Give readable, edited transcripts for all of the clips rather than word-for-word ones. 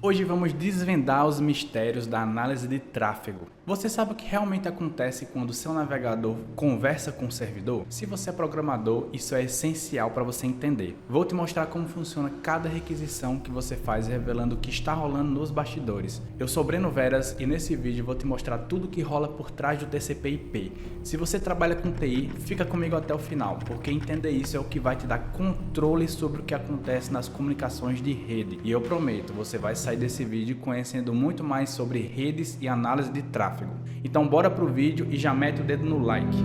Hoje vamos desvendar os mistérios da análise de tráfego. Você sabe o que realmente acontece quando o seu navegador conversa com o servidor? Se você é programador, isso é essencial para você entender. Vou te mostrar como funciona cada requisição que você faz, revelando o que está rolando nos bastidores. Eu sou Breno Veras e nesse vídeo vou te mostrar tudo o que rola por trás do TCP/IP. Se você trabalha com TI, fica comigo até o final, porque entender isso é o que vai te dar controle sobre o que acontece nas comunicações de rede. E eu prometo, você vai sair desse vídeo conhecendo muito mais sobre redes e análise de tráfego. Então bora pro vídeo e já mete o dedo no like.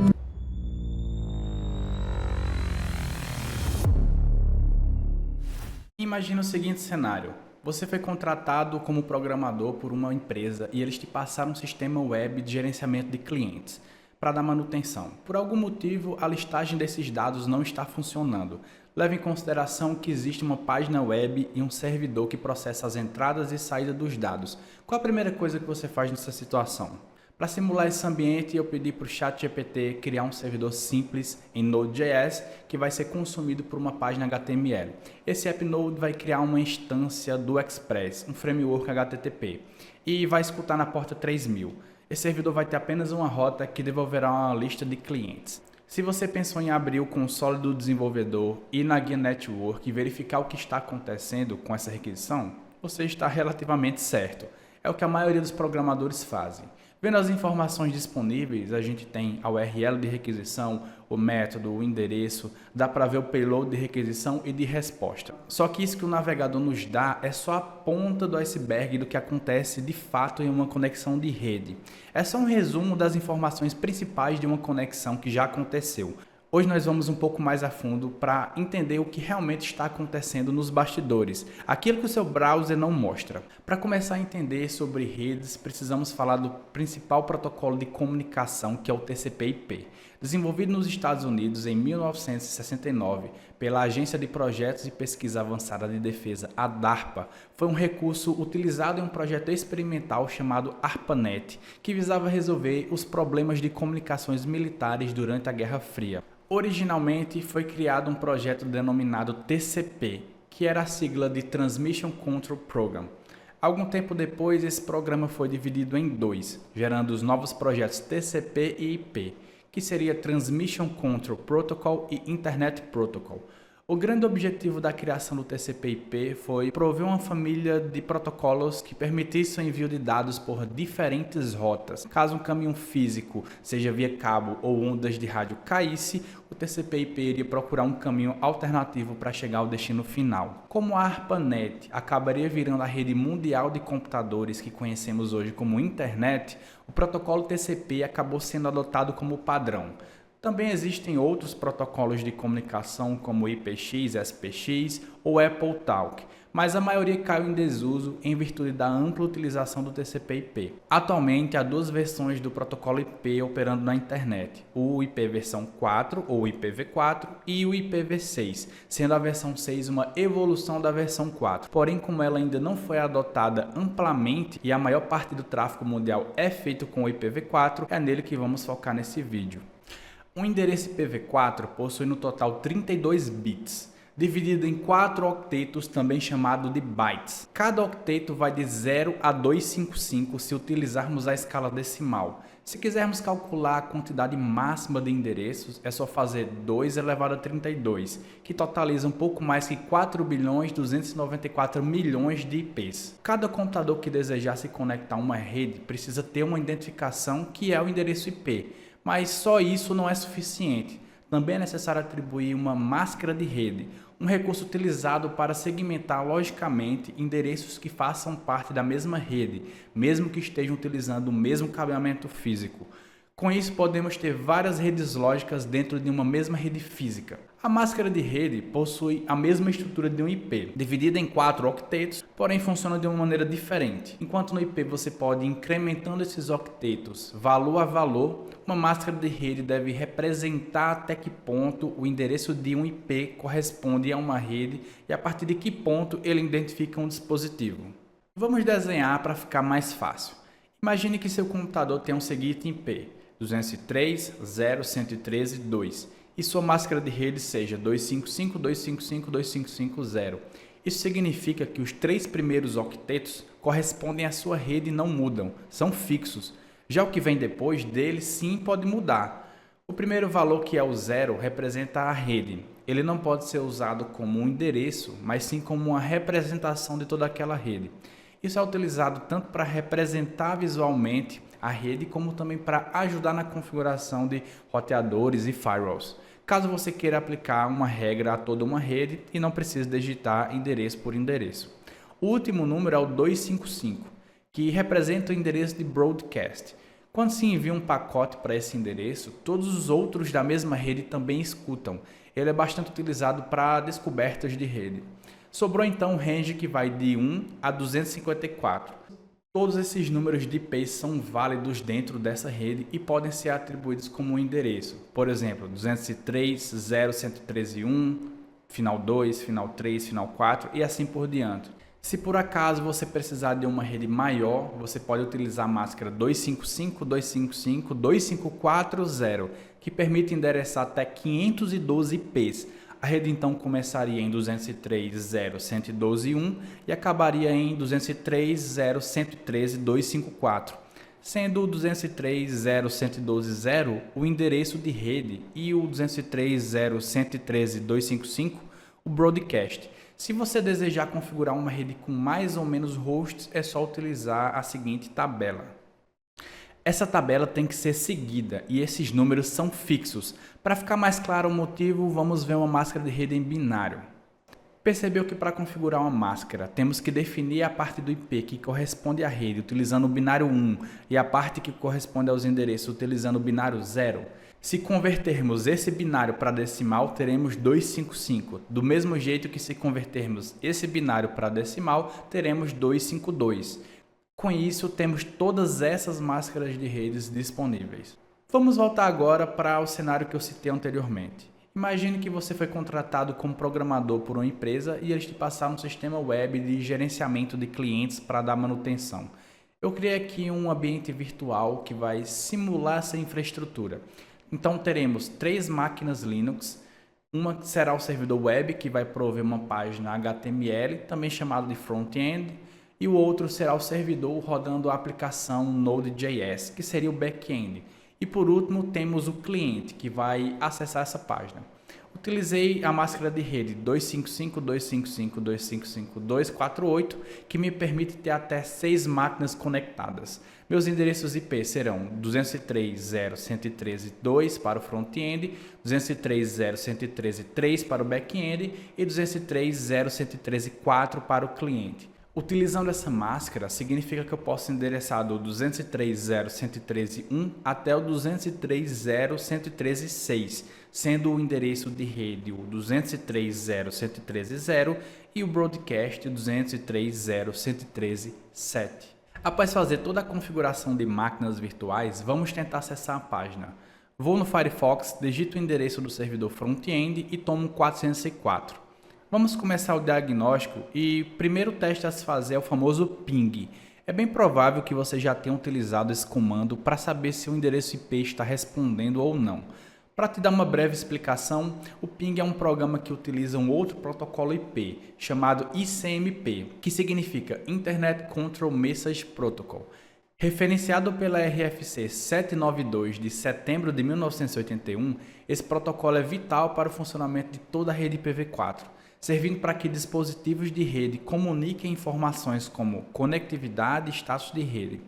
Imagina o seguinte cenário. Você foi contratado como programador por uma empresa e eles te passaram um sistema web de gerenciamento de clientes para dar manutenção. Por algum motivo, a listagem desses dados não está funcionando. Leve em consideração que existe uma página web e um servidor que processa as entradas e saídas dos dados. Qual a primeira coisa que você faz nessa situação? Para simular esse ambiente, eu pedi para o ChatGPT criar um servidor simples em Node.js que vai ser consumido por uma página HTML. Esse AppNode vai criar uma instância do Express, um framework HTTP, e vai escutar na porta 3000. Esse servidor vai ter apenas uma rota que devolverá uma lista de clientes. Se você pensou em abrir o console do desenvolvedor, ir na guia Network e verificar o que está acontecendo com essa requisição, você está relativamente certo. É o que a maioria dos programadores fazem. Vendo as informações disponíveis, a gente tem a URL de requisição, o método, o endereço, dá para ver o payload de requisição e de resposta. Só que isso que o navegador nos dá é só a ponta do iceberg do que acontece de fato em uma conexão de rede. É só um resumo das informações principais de uma conexão que já aconteceu. Hoje nós vamos um pouco mais a fundo para entender o que realmente está acontecendo nos bastidores, aquilo que o seu browser não mostra. Para começar a entender sobre redes, precisamos falar do principal protocolo de comunicação, que é o TCP/IP. Desenvolvido nos Estados Unidos em 1969 pela Agência de Projetos e Pesquisa Avançada de Defesa, a DARPA, foi um recurso utilizado em um projeto experimental chamado ARPANET, que visava resolver os problemas de comunicações militares durante a Guerra Fria. Originalmente foi criado um projeto denominado TCP, que era a sigla de Transmission Control Program. Algum tempo depois, esse programa foi dividido em dois, gerando os novos projetos TCP e IP, que seria Transmission Control Protocol e Internet Protocol. O grande objetivo da criação do TCP/IP foi prover uma família de protocolos que permitissem o envio de dados por diferentes rotas. Caso um caminho físico, seja via cabo ou ondas de rádio, caísse, o TCP/IP iria procurar um caminho alternativo para chegar ao destino final. Como a ARPANET acabaria virando a rede mundial de computadores que conhecemos hoje como internet, o protocolo TCP acabou sendo adotado como padrão. Também existem outros protocolos de comunicação como IPX, SPX ou AppleTalk, mas a maioria caiu em desuso em virtude da ampla utilização do TCP/IP. Atualmente há duas versões do protocolo IP operando na internet, o IP versão 4 ou IPv4 e o IPv6, sendo a versão 6 uma evolução da versão 4. Porém, como ela ainda não foi adotada amplamente e a maior parte do tráfego mundial é feito com o IPv4, é nele que vamos focar nesse vídeo. Um endereço IPv4 possui no total 32 bits, dividido em 4 octetos, também chamado de bytes. Cada octeto vai de 0 a 255 se utilizarmos a escala decimal. Se quisermos calcular a quantidade máxima de endereços, é só fazer 2 elevado a 32, que totaliza um pouco mais que 4.294 milhões de IPs. Cada computador que desejar se conectar a uma rede precisa ter uma identificação que é o endereço IP. Mas só isso não é suficiente. Também é necessário atribuir uma máscara de rede, um recurso utilizado para segmentar logicamente endereços que façam parte da mesma rede, mesmo que estejam utilizando o mesmo cabeamento físico. Com isso, podemos ter várias redes lógicas dentro de uma mesma rede física. A máscara de rede possui a mesma estrutura de um IP, dividida em 4 octetos, porém funciona de uma maneira diferente. Enquanto no IP você pode ir incrementando esses octetos valor a valor, uma máscara de rede deve representar até que ponto o endereço de um IP corresponde a uma rede e a partir de que ponto ele identifica um dispositivo. Vamos desenhar para ficar mais fácil. Imagine que seu computador tem um seguinte IP 203.0.113.2 e sua máscara de rede seja 255.255.255.0 Isso significa que os 3 primeiros octetos correspondem à sua rede e não mudam, são fixos. Já o que vem depois dele sim pode mudar. O primeiro valor, que é o 0, representa a rede. Ele não pode ser usado como um endereço, mas sim como uma representação de toda aquela rede. Isso é utilizado tanto para representar visualmente a rede, como também para ajudar na configuração de roteadores e firewalls, caso você queira aplicar uma regra a toda uma rede e não precise digitar endereço por endereço. O último número é o 255, que representa o endereço de broadcast. Quando se envia um pacote para esse endereço, todos os outros da mesma rede também escutam. Ele é bastante utilizado para descobertas de rede. Sobrou então o range, que vai de 1 a 254. Todos esses números de IPs são válidos dentro dessa rede e podem ser atribuídos como um endereço. Por exemplo, 203.0.113.1, final 2, final 3, final 4 e assim por diante. Se por acaso você precisar de uma rede maior, você pode utilizar a máscara 255.255.254.0, que permite endereçar até 512 IPs. A rede então começaria em 203.0.112.1 e acabaria em 203.0.113.254, sendo o 203.0.112.0 o endereço de rede e o 203.0.113.255 o broadcast. Se você desejar configurar uma rede com mais ou menos hosts, é só utilizar a seguinte tabela. Essa tabela tem que ser seguida e esses números são fixos. Para ficar mais claro o motivo, vamos ver uma máscara de rede em binário. Percebeu que para configurar uma máscara, temos que definir a parte do IP que corresponde à rede utilizando o binário 1 e a parte que corresponde aos endereços utilizando o binário 0. Se convertermos esse binário para decimal, teremos 255. Do mesmo jeito que se convertermos esse binário para decimal, teremos 252. Com isso, temos todas essas máscaras de redes disponíveis. Vamos voltar agora para o cenário que eu citei anteriormente. Imagine que você foi contratado como programador por uma empresa e eles te passaram um sistema web de gerenciamento de clientes para dar manutenção. Eu criei aqui um ambiente virtual que vai simular essa infraestrutura. Então teremos 3 máquinas Linux, uma será o servidor web, que vai prover uma página HTML, também chamado de front-end, e o outro será o servidor rodando a aplicação Node.js, que seria o back-end. E por último temos o cliente, que vai acessar essa página. Utilizei a máscara de rede 255.255.255.248, que me permite ter até 6 máquinas conectadas. Meus endereços IP serão 203.0.113.2 para o front-end, 203.0.113.3 para o back-end e 203.0.113.4 para o cliente. Utilizando essa máscara, significa que eu posso endereçar do 203.0.113.1 até o 203.0.113.6, sendo o endereço de rede o 203.0.113.0 e o broadcast 203.0.113.7. Após fazer toda a configuração de máquinas virtuais, vamos tentar acessar a página. Vou no Firefox, digito o endereço do servidor front-end e tomo 404. Vamos começar o diagnóstico e o primeiro teste a se fazer é o famoso ping. É bem provável que você já tenha utilizado esse comando para saber se o endereço IP está respondendo ou não. Para te dar uma breve explicação, o ping é um programa que utiliza um outro protocolo IP, chamado ICMP, que significa Internet Control Message Protocol. Referenciado pela RFC 792 de setembro de 1981, esse protocolo é vital para o funcionamento de toda a rede IPv4. Servindo para que dispositivos de rede comuniquem informações como conectividade e status de rede.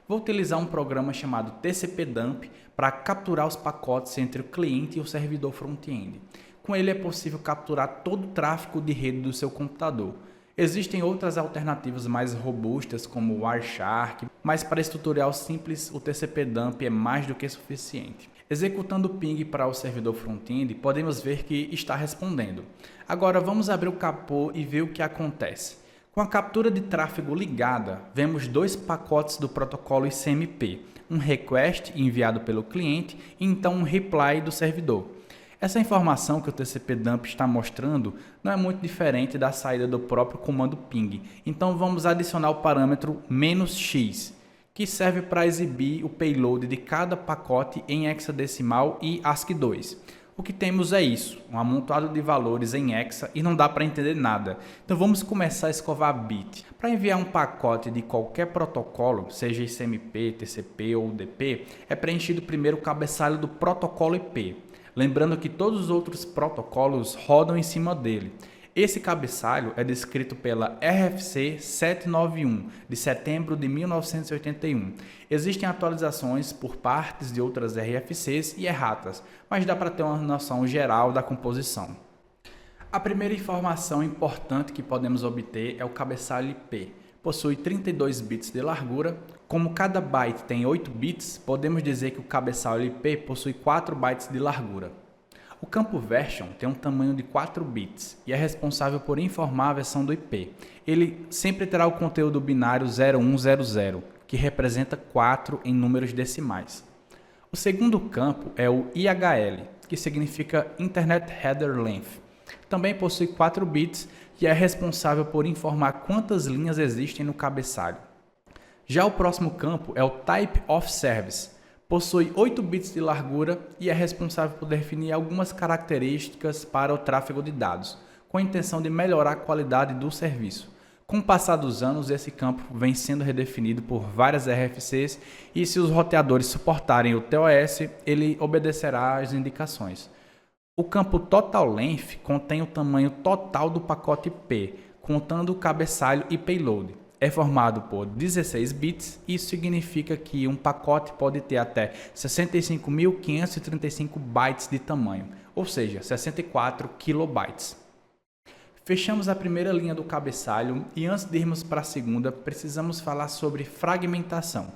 Vou utilizar um programa chamado TCP/dump para capturar os pacotes entre o cliente e o servidor front-end. Com ele é possível capturar todo o tráfego de rede do seu computador. Existem outras alternativas mais robustas como o Wireshark, mas para esse tutorial simples o TCP/dump é mais do que suficiente. Executando o ping para o servidor front-end, podemos ver que está respondendo. Agora vamos abrir o capô e ver o que acontece. Com a captura de tráfego ligada, vemos 2 pacotes do protocolo ICMP, um request enviado pelo cliente e então um reply do servidor. Essa informação que o TCP/dump está mostrando não é muito diferente da saída do próprio comando ping, então vamos adicionar o parâmetro "-x", que serve para exibir o payload de cada pacote em hexadecimal e ASCII2. O que temos é isso, um amontoado de valores em hexa e não dá para entender nada. Então vamos começar a escovar bit. Para enviar um pacote de qualquer protocolo, seja ICMP, TCP ou UDP, é preenchido primeiro o cabeçalho do protocolo IP. Lembrando que todos os outros protocolos rodam em cima dele. Esse cabeçalho é descrito pela RFC 791, de setembro de 1981. Existem atualizações por partes de outras RFCs e erratas, mas dá para ter uma noção geral da composição. A primeira informação importante que podemos obter é o cabeçalho IP. Possui 32 bits de largura. Como cada byte tem 8 bits, podemos dizer que o cabeçalho IP possui 4 bytes de largura. O campo version tem um tamanho de 4 bits e é responsável por informar a versão do IP. Ele sempre terá o conteúdo binário 0100, que representa 4 em números decimais. O segundo campo é o IHL, que significa Internet Header Length. Também possui 4 bits e é responsável por informar quantas linhas existem no cabeçalho. Já o próximo campo é o Type of Service. Possui 8 bits de largura e é responsável por definir algumas características para o tráfego de dados, com a intenção de melhorar a qualidade do serviço. Com o passar dos anos, esse campo vem sendo redefinido por várias RFCs e se os roteadores suportarem o TOS, ele obedecerá às indicações. O campo Total Length contém o tamanho total do pacote IP, contando o cabeçalho e payload. É formado por 16 bits, isso significa que um pacote pode ter até 65.535 bytes de tamanho, ou seja, 64 kilobytes. Fechamos a primeira linha do cabeçalho e antes de irmos para a segunda, precisamos falar sobre fragmentação.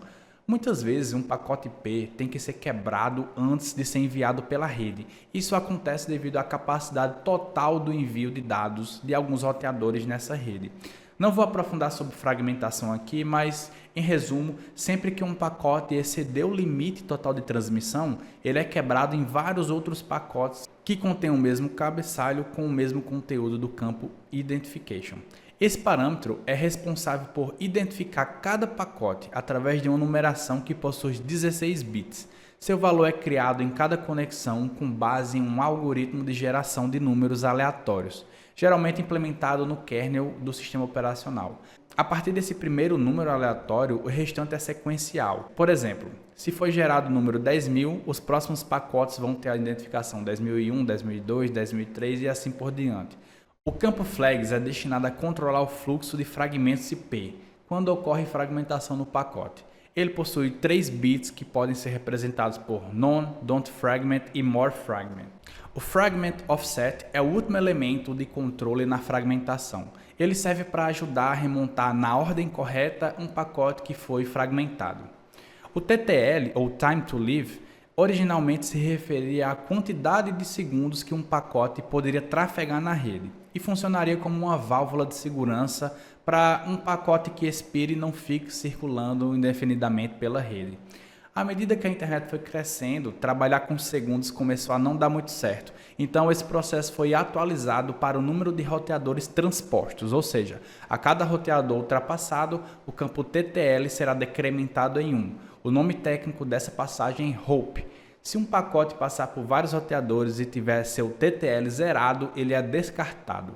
Muitas vezes um pacote IP tem que ser quebrado antes de ser enviado pela rede. Isso acontece devido à capacidade total do envio de dados de alguns roteadores nessa rede. Não vou aprofundar sobre fragmentação aqui, mas, em resumo, sempre que um pacote exceder o limite total de transmissão, ele é quebrado em vários outros pacotes que contêm o mesmo cabeçalho com o mesmo conteúdo do campo Identification. Esse parâmetro é responsável por identificar cada pacote através de uma numeração que possui 16 bits. Seu valor é criado em cada conexão com base em um algoritmo de geração de números aleatórios, geralmente implementado no kernel do sistema operacional. A partir desse primeiro número aleatório, o restante é sequencial. Por exemplo, se foi gerado o número 10.000, os próximos pacotes vão ter a identificação 10.001, 10.002, 10.003 e assim por diante. O campo flags é destinado a controlar o fluxo de fragmentos IP, quando ocorre fragmentação no pacote. Ele possui 3 bits que podem ser representados por None, Don't Fragment e More Fragment. O Fragment Offset é o último elemento de controle na fragmentação. Ele serve para ajudar a remontar na ordem correta um pacote que foi fragmentado. O TTL, ou Time to Live, originalmente se referia à quantidade de segundos que um pacote poderia trafegar na rede e funcionaria como uma válvula de segurança para um pacote que expire e não fique circulando indefinidamente pela rede. À medida que a internet foi crescendo, trabalhar com segundos começou a não dar muito certo. Então esse processo foi atualizado para o número de roteadores transpostos, ou seja, a cada roteador ultrapassado, o campo TTL será decrementado em 1. O nome técnico dessa passagem é Hope. Se um pacote passar por vários roteadores e tiver seu TTL zerado, ele é descartado.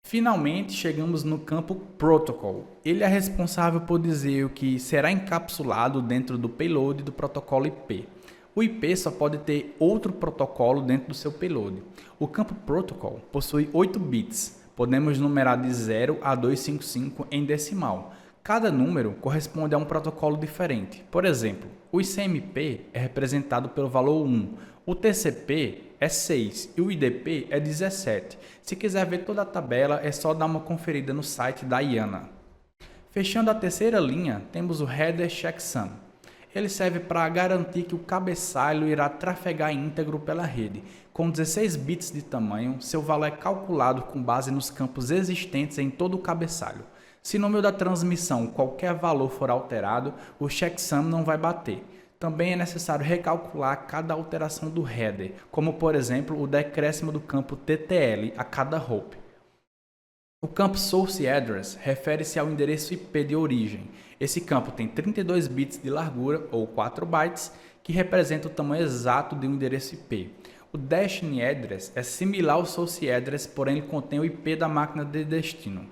Finalmente, chegamos no campo Protocol. Ele é responsável por dizer o que será encapsulado dentro do payload do protocolo IP. O IP só pode ter outro protocolo dentro do seu payload. O campo Protocol possui 8 bits. Podemos numerar de 0 a 255 em decimal. Cada número corresponde a um protocolo diferente. Por exemplo, o ICMP é representado pelo valor 1, o TCP é 6 e o IDP é 17. Se quiser ver toda a tabela, é só dar uma conferida no site da IANA. Fechando a terceira linha, temos o Header Checksum. Ele serve para garantir que o cabeçalho irá trafegar íntegro pela rede. Com 16 bits de tamanho, seu valor é calculado com base nos campos existentes em todo o cabeçalho. Se no meio da transmissão qualquer valor for alterado, o checksum não vai bater. Também é necessário recalcular cada alteração do header, como por exemplo o decréscimo do campo TTL a cada hop. O campo Source Address refere-se ao endereço IP de origem. Esse campo tem 32 bits de largura, ou 4 bytes, que representa o tamanho exato de um endereço IP. O Destiny Address é similar ao Source Address, porém ele contém o IP da máquina de destino.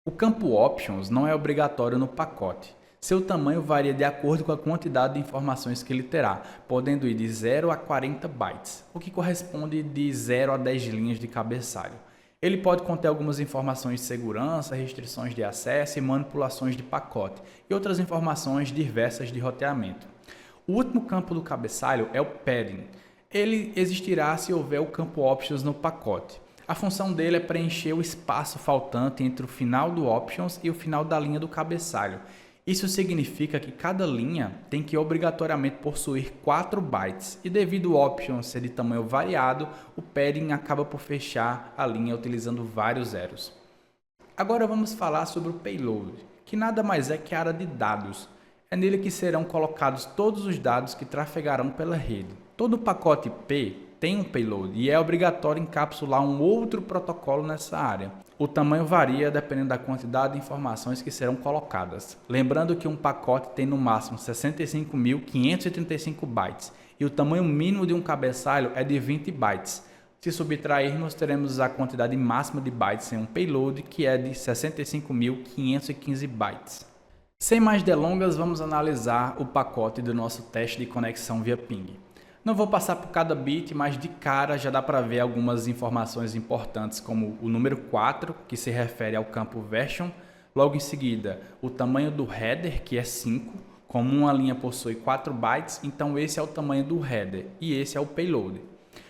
O campo Options não é obrigatório no pacote. Seu tamanho varia de acordo com a quantidade de informações que ele terá, podendo ir de 0 a 40 bytes, o que corresponde de 0 a 10 linhas de cabeçalho. Ele pode conter algumas informações de segurança, restrições de acesso e manipulações de pacote, e outras informações diversas de roteamento. O último campo do cabeçalho é o Padding. Ele existirá se houver o campo Options no pacote. A função dele é preencher o espaço faltante entre o final do Options e o final da linha do cabeçalho. Isso significa que cada linha tem que obrigatoriamente possuir 4 bytes e devido ao Options ser de tamanho variado, o padding acaba por fechar a linha utilizando vários zeros. Agora vamos falar sobre o payload, que nada mais é que a área de dados. É nele que serão colocados todos os dados que trafegarão pela rede. Todo pacote P tem um payload e é obrigatório encapsular um outro protocolo nessa área. O tamanho varia dependendo da quantidade de informações que serão colocadas. Lembrando que um pacote tem no máximo 65.535 bytes e o tamanho mínimo de um cabeçalho é de 20 bytes. Se subtrairmos, teremos a quantidade máxima de bytes em um payload, que é de 65.515 bytes. Sem mais delongas, vamos analisar o pacote do nosso teste de conexão via ping. Não vou passar por cada bit, mas de cara já dá para ver algumas informações importantes, como o número 4, que se refere ao campo version, logo em seguida o tamanho do header, que é 5, como uma linha possui 4 bytes, então esse é o tamanho do header e esse é o payload.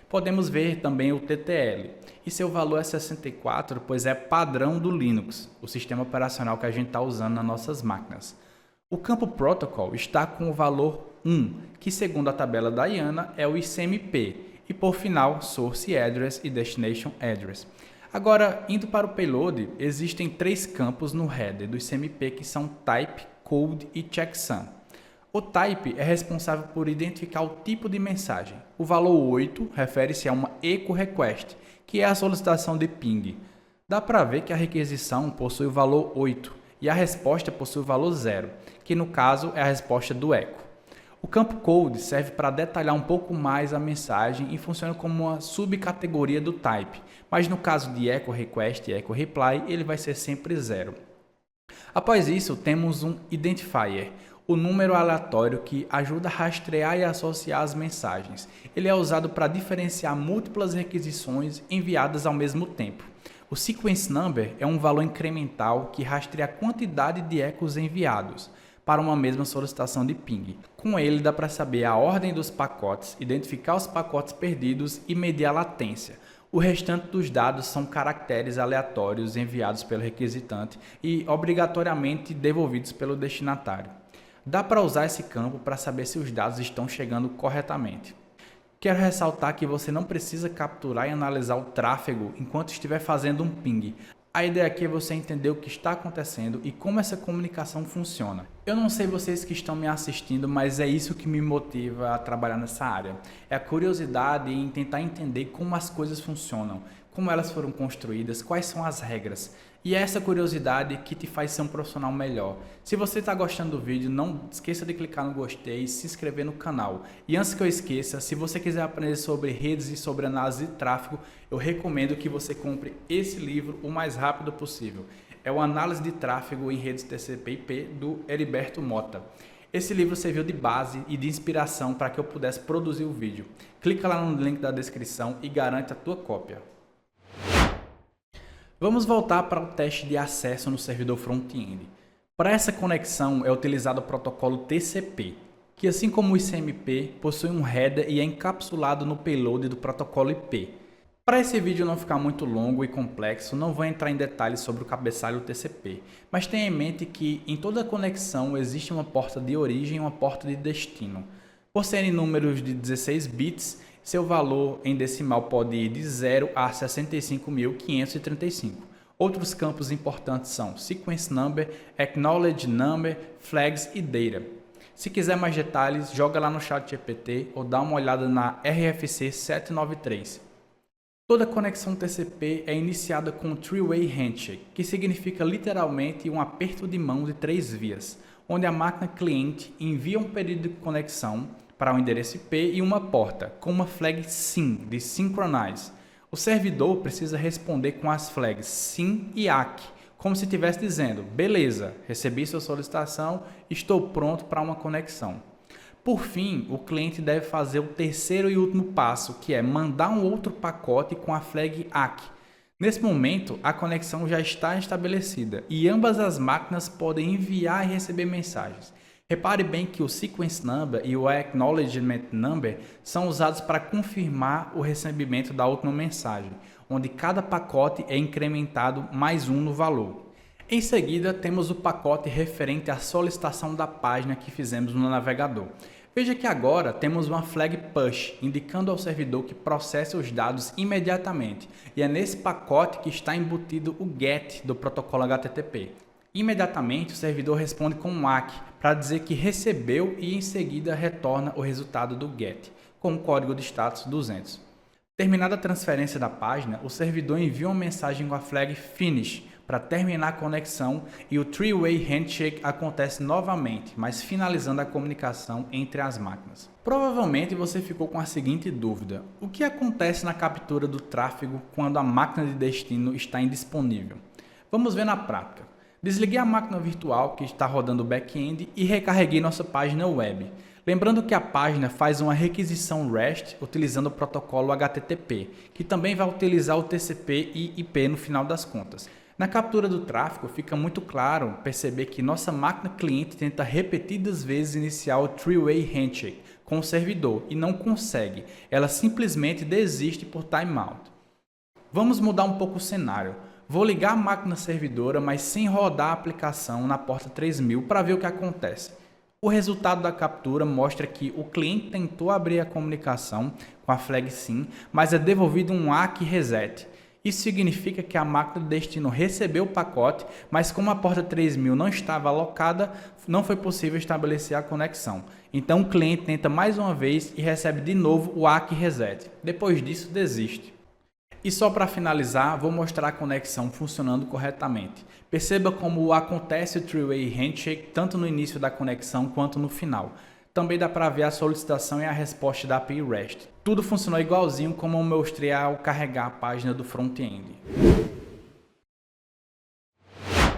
Podemos ver também o TTL, e seu valor é 64, pois é padrão do Linux, o sistema operacional que a gente está usando nas nossas máquinas. O campo Protocol está com o valor 1, que segundo a tabela da IANA é o ICMP, e por final Source Address e Destination Address. Agora, indo para o payload, existem 3 campos no header do ICMP que são Type, Code e Checksum. O Type é responsável por identificar o tipo de mensagem. O valor 8 refere-se a uma echo request, que é a solicitação de ping. Dá para ver que a requisição possui o valor 8 e a resposta possui o valor 0, que no caso é a resposta do echo. O campo Code serve para detalhar um pouco mais a mensagem e funciona como uma subcategoria do Type, mas no caso de Echo Request e Echo Reply, ele vai ser sempre 0. Após isso, temos um Identifier, o número aleatório que ajuda a rastrear e associar as mensagens. Ele é usado para diferenciar múltiplas requisições enviadas ao mesmo tempo. O Sequence Number é um valor incremental que rastreia a quantidade de echos enviados para uma mesma solicitação de ping. Com ele dá para saber a ordem dos pacotes, identificar os pacotes perdidos e medir a latência. O restante dos dados são caracteres aleatórios enviados pelo requisitante e obrigatoriamente devolvidos pelo destinatário. Dá para usar esse campo para saber se os dados estão chegando corretamente. Quero ressaltar que você não precisa capturar e analisar o tráfego enquanto estiver fazendo um ping. A ideia aqui é você entender o que está acontecendo e como essa comunicação funciona. Eu não sei vocês que estão me assistindo, mas é isso que me motiva a trabalhar nessa área. É a curiosidade em tentar entender como as coisas funcionam, como elas foram construídas, quais são as regras. E é essa curiosidade que te faz ser um profissional melhor. Se você está gostando do vídeo, não esqueça de clicar no gostei e se inscrever no canal. E antes que eu esqueça, se você quiser aprender sobre redes e sobre análise de tráfego, eu recomendo que você compre esse livro o mais rápido possível. É o Análise de Tráfego em Redes TCP/IP do Heriberto Mota. Esse livro serviu de base e de inspiração para que eu pudesse produzir o vídeo. Clica lá no link da descrição e garante a tua cópia. Vamos voltar para o teste de acesso no servidor front-end. Para essa conexão é utilizado o protocolo TCP, que assim como o ICMP, possui um header e é encapsulado no payload do protocolo IP. Para esse vídeo não ficar muito longo e complexo, não vou entrar em detalhes sobre o cabeçalho TCP, mas tenha em mente que em toda conexão existe uma porta de origem e uma porta de destino. Por serem números de 16 bits, seu valor em decimal pode ir de 0 a 65.535. Outros campos importantes são Sequence Number, Acknowledge Number, Flags e Data. Se quiser mais detalhes, joga lá no ChatGPT ou dá uma olhada na RFC 793. Toda conexão TCP é iniciada com Three-Way Handshake, que significa literalmente um aperto de mão de 3 vias, onde a máquina cliente envia um pedido de conexão para um endereço IP e uma porta, com uma flag SYN, de Synchronize. O servidor precisa responder com as flags SYN e ACK, como se estivesse dizendo, beleza, recebi sua solicitação, estou pronto para uma conexão. Por fim, o cliente deve fazer o terceiro e último passo, que é mandar um outro pacote com a flag ACK. Nesse momento, a conexão já está estabelecida e ambas as máquinas podem enviar e receber mensagens. Repare bem que o Sequence Number e o Acknowledgement Number são usados para confirmar o recebimento da última mensagem, onde cada pacote é incrementado mais um no valor. Em seguida, temos o pacote referente à solicitação da página que fizemos no navegador. Veja que agora temos uma flag push, indicando ao servidor que processa os dados imediatamente, e é nesse pacote que está embutido o GET do protocolo HTTP. Imediatamente, o servidor responde com um ACK para dizer que recebeu e em seguida retorna o resultado do GET, com o código de status 200. Terminada a transferência da página, o servidor envia uma mensagem com a flag Finish para terminar a conexão e o three-way handshake acontece novamente, mas finalizando a comunicação entre as máquinas. Provavelmente você ficou com a seguinte dúvida: o que acontece na captura do tráfego quando a máquina de destino está indisponível? Vamos ver na prática. Desliguei a máquina virtual que está rodando o back-end e recarreguei nossa página web. Lembrando que a página faz uma requisição REST utilizando o protocolo HTTP, que também vai utilizar o TCP e IP no final das contas. Na captura do tráfego fica muito claro perceber que nossa máquina cliente tenta repetidas vezes iniciar o three-way handshake com o servidor e não consegue, ela simplesmente desiste por timeout. Vamos mudar um pouco o cenário. Vou ligar a máquina servidora, mas sem rodar a aplicação na porta 3000 para ver o que acontece. O resultado da captura mostra que o cliente tentou abrir a comunicação com a flag SYN, mas é devolvido um ACK reset. Isso significa que a máquina de destino recebeu o pacote, mas como a porta 3000 não estava alocada, não foi possível estabelecer a conexão. Então o cliente tenta mais uma vez e recebe de novo o ACK reset. Depois disso, desiste. E só para finalizar, vou mostrar a conexão funcionando corretamente. Perceba como acontece o three-way handshake tanto no início da conexão quanto no final. Também dá para ver a solicitação e a resposta da API REST. Tudo funcionou igualzinho como eu mostrei ao carregar a página do front-end.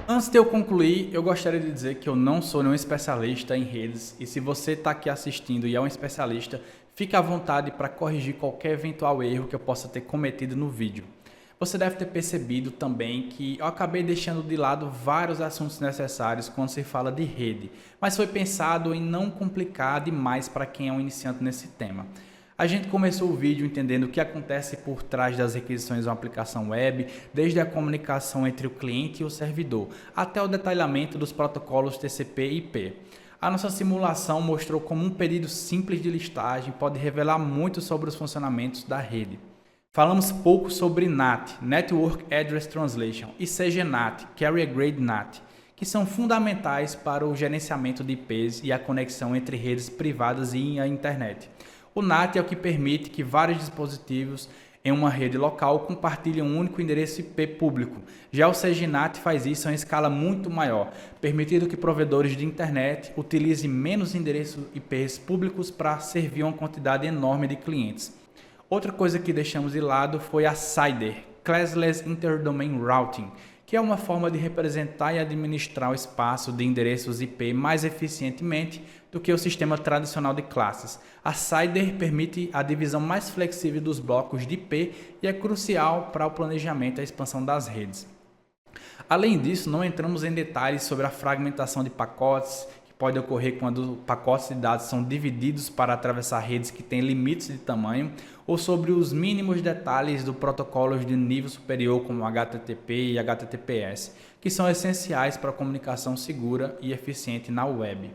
Antes de eu concluir, eu gostaria de dizer que eu não sou nenhum especialista em redes e se você está aqui assistindo e é um especialista, fique à vontade para corrigir qualquer eventual erro que eu possa ter cometido no vídeo. Você deve ter percebido também que eu acabei deixando de lado vários assuntos necessários quando se fala de rede, mas foi pensado em não complicar demais para quem é um iniciante nesse tema. A gente começou o vídeo entendendo o que acontece por trás das requisições de uma aplicação web, desde a comunicação entre o cliente e o servidor, até o detalhamento dos protocolos TCP e IP. A nossa simulação mostrou como um pedido simples de listagem pode revelar muito sobre os funcionamentos da rede. Falamos pouco sobre NAT, Network Address Translation, e CGNAT, Carrier Grade NAT, que são fundamentais para o gerenciamento de IPs e a conexão entre redes privadas e a internet. O NAT é o que permite que vários dispositivos em uma rede local compartilhem um único endereço IP público. Já o CGNAT faz isso em escala muito maior, permitindo que provedores de internet utilizem menos endereços IPs públicos para servir uma quantidade enorme de clientes. Outra coisa que deixamos de lado foi a CIDR, Classless Interdomain Routing, que é uma forma de representar e administrar o espaço de endereços IP mais eficientemente do que o sistema tradicional de classes. A CIDR permite a divisão mais flexível dos blocos de IP e é crucial para o planejamento e a expansão das redes. Além disso, não entramos em detalhes sobre a fragmentação de pacotes, que pode ocorrer quando pacotes de dados são divididos para atravessar redes que têm limites de tamanho, ou sobre os mínimos detalhes do protocolos de nível superior como HTTP e HTTPS, que são essenciais para a comunicação segura e eficiente na web.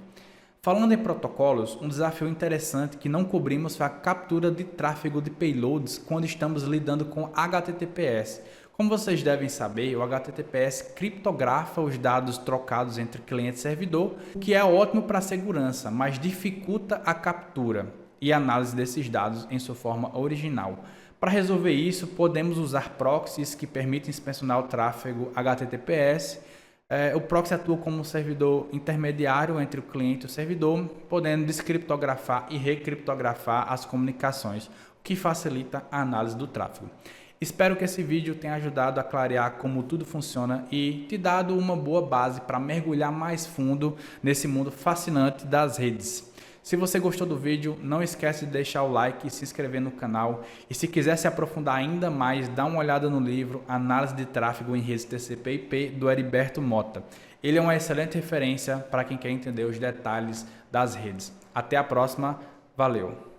Falando em protocolos, um desafio interessante que não cobrimos foi a captura de tráfego de payloads quando estamos lidando com HTTPS. Como vocês devem saber, o HTTPS criptografa os dados trocados entre cliente e servidor, o que é ótimo para a segurança, mas dificulta a captura e análise desses dados em sua forma original. Para resolver isso, podemos usar proxies que permitem inspecionar o tráfego HTTPS O proxy atua como um servidor intermediário entre o cliente e o servidor, podendo descriptografar e recriptografar as comunicações, o que facilita a análise do tráfego. Espero que esse vídeo tenha ajudado a clarear como tudo funciona e te dado uma boa base para mergulhar mais fundo nesse mundo fascinante das redes. Se você gostou do vídeo, não esquece de deixar o like e se inscrever no canal. E se quiser se aprofundar ainda mais, dá uma olhada no livro Análise de Tráfego em Redes TCP/IP do Heriberto Mota. Ele é uma excelente referência para quem quer entender os detalhes das redes. Até a próxima, valeu!